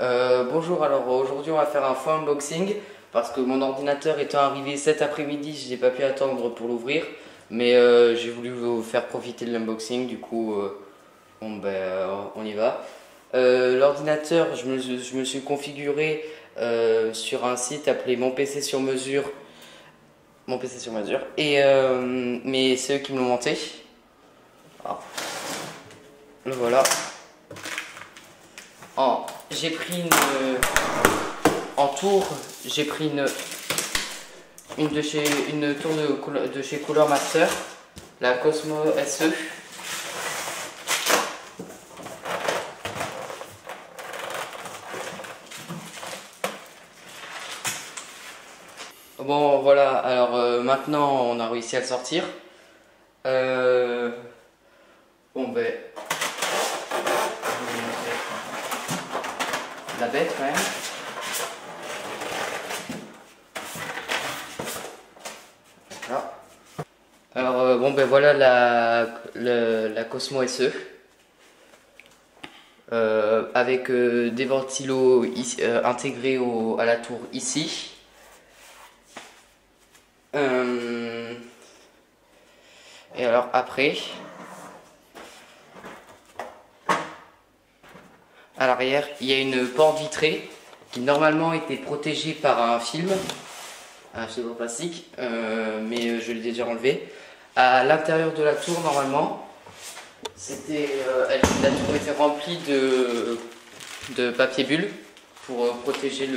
Bonjour, alors aujourd'hui on va faire un faux unboxing parce que mon ordinateur étant arrivé cet après-midi, je n'ai pas pu attendre pour l'ouvrir, mais j'ai voulu vous faire profiter de l'unboxing, du coup on y va. L'ordinateur, je me suis configuré sur un site appelé Mon PC sur mesure, et mais c'est eux qui me l'ont monté. Alors, le voilà. J'ai pris en tour, j'ai pris une tour de chez Cooler Master, la Cosmo SE. Bon voilà, alors maintenant on a réussi à le sortir. Bon ben, je vais vous montrer la bête quand même. Voilà. Alors bon ben voilà la Cosmo SE. Avec des ventilos intégrés à la tour ici. Et alors après, à l'arrière, il y a une porte vitrée qui normalement était protégée par un film en plastique, mais je l'ai déjà enlevé. À l'intérieur de la tour, normalement, la tour était remplie de papier bulle pour protéger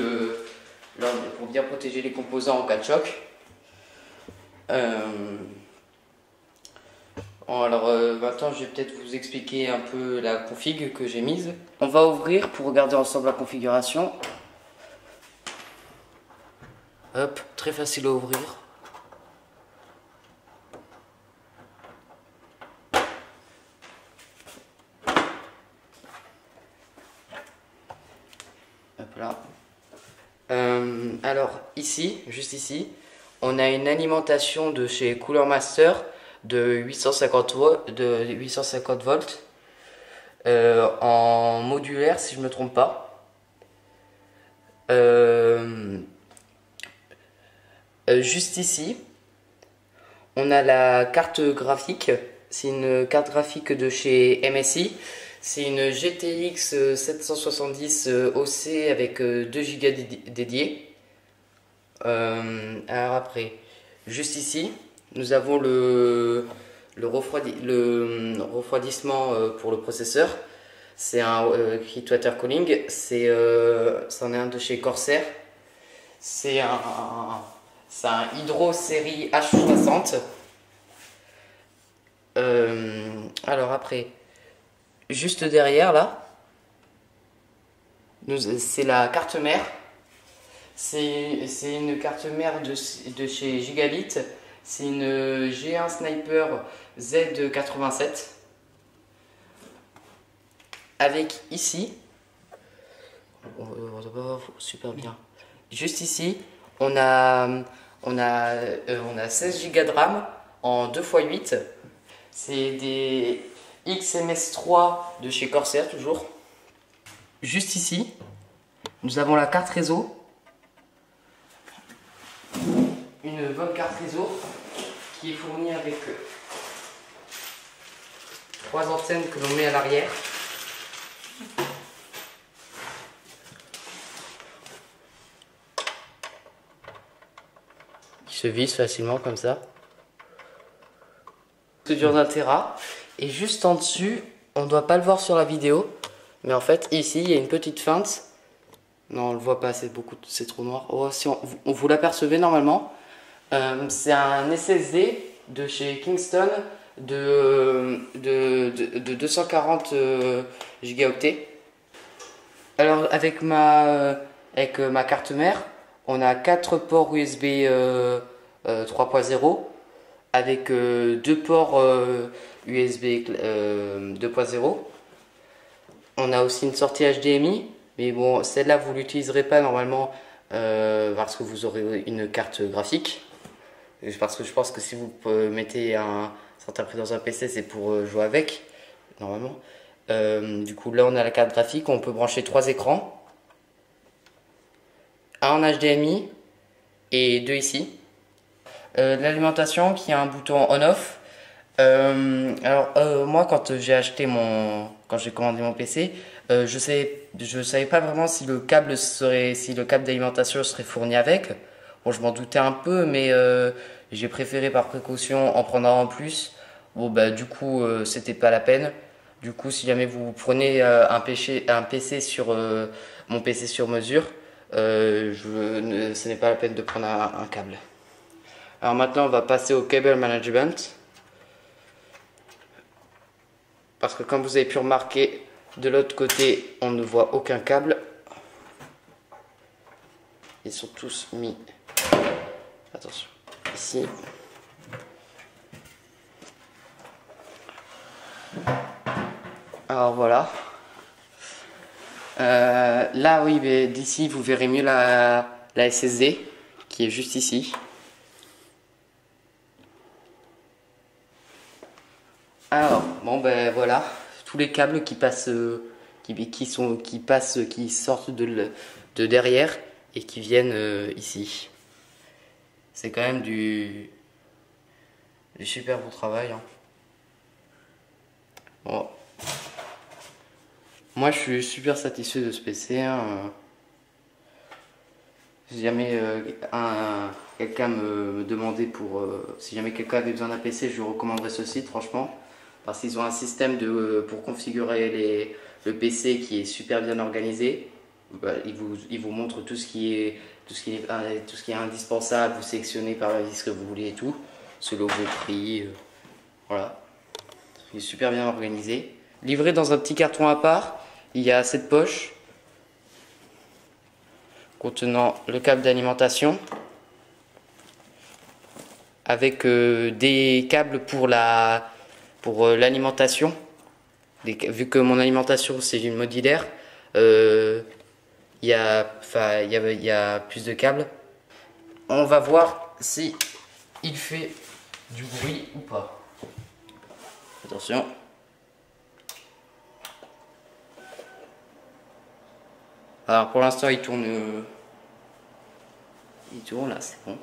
pour bien protéger les composants en cas de choc. Alors maintenant je vais peut-être vous expliquer un peu la config que j'ai mise. On va ouvrir pour regarder ensemble la configuration. Hop, très facile à ouvrir. Hop là. Alors ici, juste ici, on a une alimentation de chez Cooler Master de 850 volts en modulaire si je ne me trompe pas. Juste ici, on a la carte graphique. C'est une carte graphique de chez MSI. C'est une GTX 770 OC avec 2 Go dédiés. Alors après, juste ici, nous avons le refroidissement pour le processeur. C'est un heat water cooling. C'en est un de chez Corsair. C'est un Hydro série H60. Alors après, juste derrière là, c'est la carte mère. C'est une carte mère de chez Gigabit. C'est une G1 Sniper Z87. Avec ici, super bien. Juste ici, on a 16 Go de RAM en 2x8. C'est des XMS3 de chez Corsair toujours. Juste ici, nous avons la carte réseau. Une bonne carte réseau qui est fournie avec 3 antennes que l'on met à l'arrière. Qui se vissent facilement comme ça. Ça dure d'1 Tera. Et juste en dessus, on ne doit pas le voir sur la vidéo, mais en fait ici il y a une petite feinte. Non, on le voit pas, c'est trop noir. Oh, si on vous l'apercevez normalement. C'est un SSD de chez Kingston de 240 gigaoctets. Alors avec ma carte mère, on a 4 ports USB 3.0 avec 2 ports USB 2.0. On a aussi une sortie HDMI, mais bon, celle-là vous l'utiliserez pas normalement parce que vous aurez une carte graphique. Parce que je pense que si vous mettez un certains prix dans un PC, c'est pour jouer avec, normalement. Du coup, là, on a la carte graphique, on peut brancher 3 écrans. un en HDMI et deux ici. L'alimentation qui a un bouton on-off. Moi quand j'ai commandé mon PC, je savais pas vraiment si le câble d'alimentation serait fourni avec. Bon, je m'en doutais un peu, mais j'ai préféré par précaution en prendre un en plus. Bon, bah du coup, c'était pas la peine. Du coup, si jamais vous prenez un PC sur mon PC sur mesure, ce n'est pas la peine de prendre un câble. Alors maintenant, on va passer au cable management. Parce que comme vous avez pu remarquer, de l'autre côté, on ne voit aucun câble. Ils sont tous mis, attention, ici. Alors voilà. Là, oui, mais d'ici, vous verrez mieux la SSD qui est juste ici. Alors, bon ben voilà, tous les câbles qui passent, qui sortent de derrière et qui viennent ici. C'est quand même du super beau travail. Hein. Bon. Moi je suis super satisfait de ce PC. Hein. Si jamais quelqu'un me demandait si jamais quelqu'un avait besoin d'un PC, je lui recommanderais ce site franchement. Parce qu'ils ont un système pour configurer le PC qui est super bien organisé. Bah, ils vous montrent tout ce qui est indispensable, vous sélectionnez par la liste que vous voulez et tout, selon vos prix, voilà. Il est super bien organisé. Livré dans un petit carton à part, il y a cette poche contenant le câble d'alimentation avec des câbles pour l'alimentation. Vu que mon alimentation c'est une modulaire, il y a plus de câbles. On va voir si il fait du bruit ou pas. Attention. Alors pour l'instant il tourne là, c'est bon.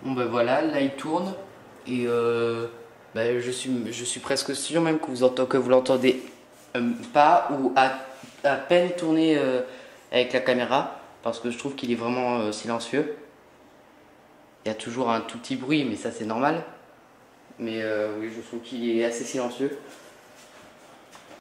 Bon ben voilà, là il tourne et je suis presque sûr même que vous l'entendez pas ou à peine tourner avec la caméra parce que je trouve qu'il est vraiment silencieux. Il y a toujours un tout petit bruit mais ça c'est normal. Mais oui, je trouve qu'il est assez silencieux.